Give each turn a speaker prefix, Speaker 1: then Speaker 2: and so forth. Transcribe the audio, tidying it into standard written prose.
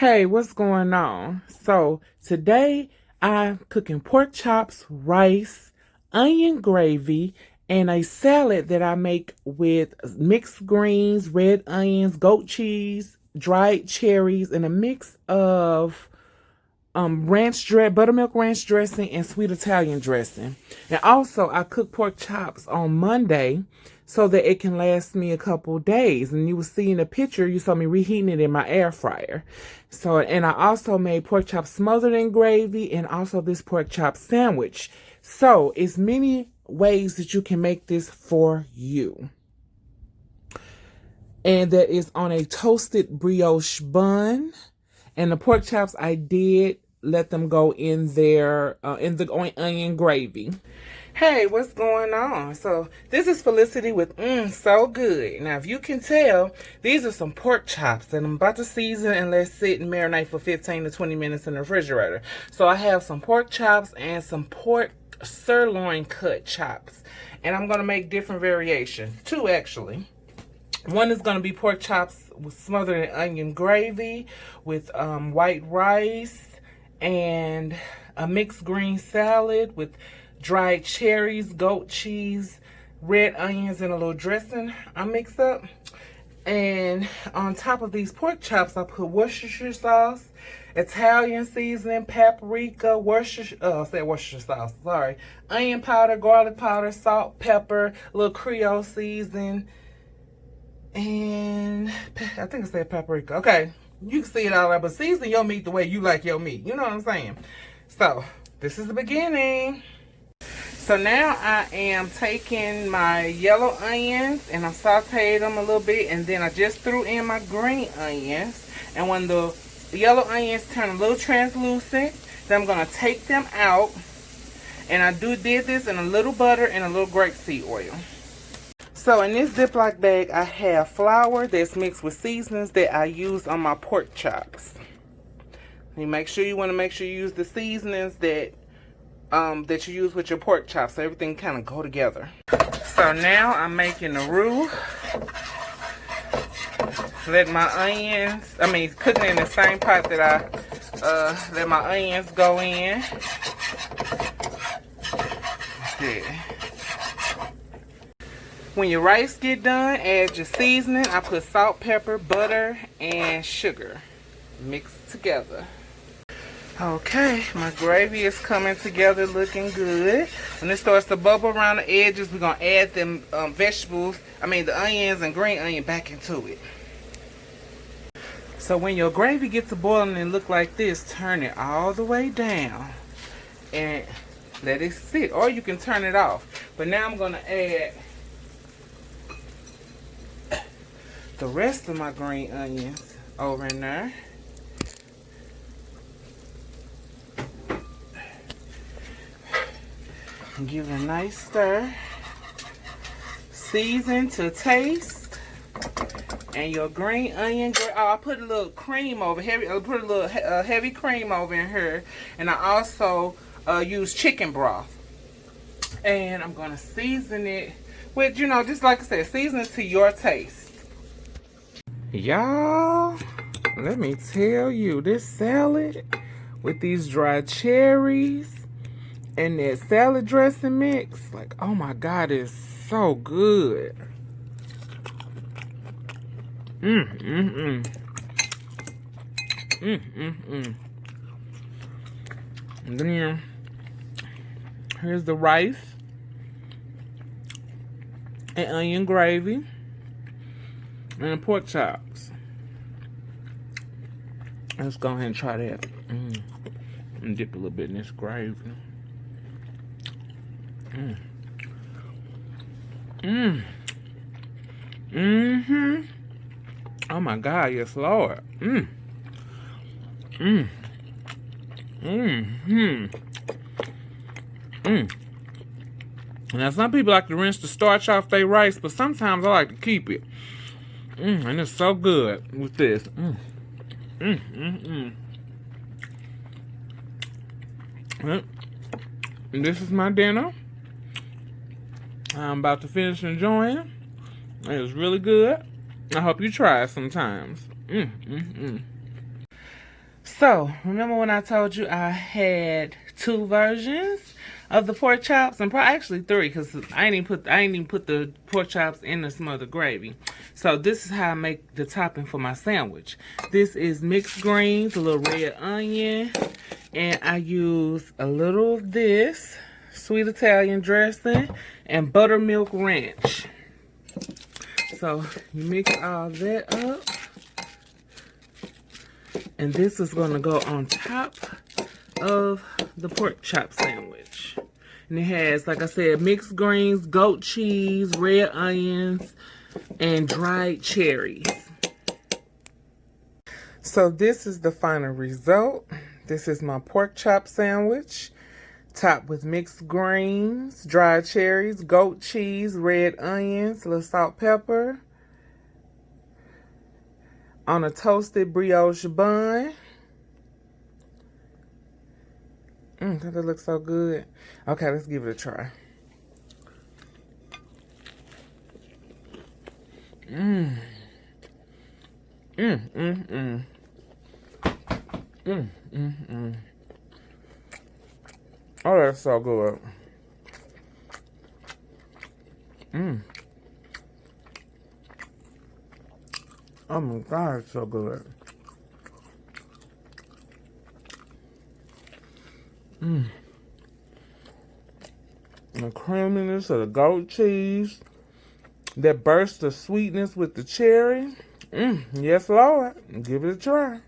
Speaker 1: Hey, what's going on? So today I'm cooking pork chops, rice, onion gravy, and a salad that I make with mixed greens, red onions, goat cheese, dried cherries, and a mix of buttermilk ranch dressing and sweet Italian dressing. And also I cooked pork chops on Monday so that it can last me a couple days. And you will see in the picture, you saw me reheating it in my air fryer. So, and I also made pork chops smothered in gravy and also this pork chop sandwich. So it's many ways that you can make this for you. And that is on a toasted brioche bun. And the pork chops, I did let them go in there in the onion gravy. Hey, what's going on? So this is Felicity with So Good. Now, if you can tell, these are some pork chops that I'm about to season and let sit and marinate for 15 to 20 minutes in the refrigerator. So I have some pork chops and some pork sirloin cut chops. And I'm going to make different variations. Two, actually. One is going to be pork chops smothered in onion gravy with white rice and a mixed green salad with dried cherries, goat cheese, red onions, and a little dressing I mix up. And on top of these pork chops, I put Worcestershire sauce, Italian seasoning, paprika, Worcestershire sauce, sorry, onion powder, garlic powder, salt, pepper, a little Creole seasoning, and I think I said paprika. Okay, you can see it all right, but season your meat the way you like your meat. You know what I'm saying? So, this is the beginning. So now I am taking my yellow onions and I'm sauteing them a little bit, and then I just threw in my green onions. And when the yellow onions turn a little translucent, then I'm going to take them out. And I did this in a little butter and a little grapeseed oil. So in this Ziploc bag, I have flour that's mixed with seasonings that I use on my pork chops. You want to make sure you use the seasonings that that you use with your pork chops, so everything kind of go together. So now I'm making the roux. Let my onions, cooking in the same pot that I let my onions go in. Good. When your rice get done, add your seasoning. I put salt, pepper, butter, and sugar. Mix it together. Okay, my gravy is coming together looking good. When it starts to bubble around the edges, we're going to add them the onions and green onion back into it. So when your gravy gets to boiling and look like this, turn it all the way down and let it sit. Or you can turn it off. But now I'm going to add the rest of my green onions over in there. And give it a nice stir. Season to taste. And your green onion, I put a little cream over, heavy cream over in here. And I also use chicken broth. And I'm going to season it with, just like I said, season it to your taste. Y'all, let me tell you, this salad with these dried cherries and that salad dressing mix, like, oh my God, it's so good. And then here's the rice and onion gravy and the pork chops. Let's go ahead and try that. And dip a little bit in this gravy. Oh my God, yes, Lord. Now, some people like to rinse the starch off their rice, but sometimes I like to keep it. And it's so good with this. And this is my dinner. I'm about to finish enjoying. It was really good. I hope you try it sometimes. So, remember when I told you I had 2 versions of the pork chops? And probably actually 3, because I ain't even put the pork chops in the smothered gravy. So this is how I make the topping for my sandwich. This is mixed greens, a little red onion, and I use a little of this sweet Italian dressing and buttermilk ranch. So you mix all that up. And this is going to go on top of the pork chop sandwich. And it has, like I said, mixed greens, goat cheese, red onions, and dried cherries. So this is the final result. This is my pork chop sandwich, topped with mixed greens, dried cherries, goat cheese, red onions, a little salt, pepper, on a toasted brioche bun. That looks so good. Okay, let's give it a try. Oh, that's so good. Oh my God, it's so good. The creaminess of the goat cheese that bursts the sweetness with the cherry. Yes, Lord. Give it a try.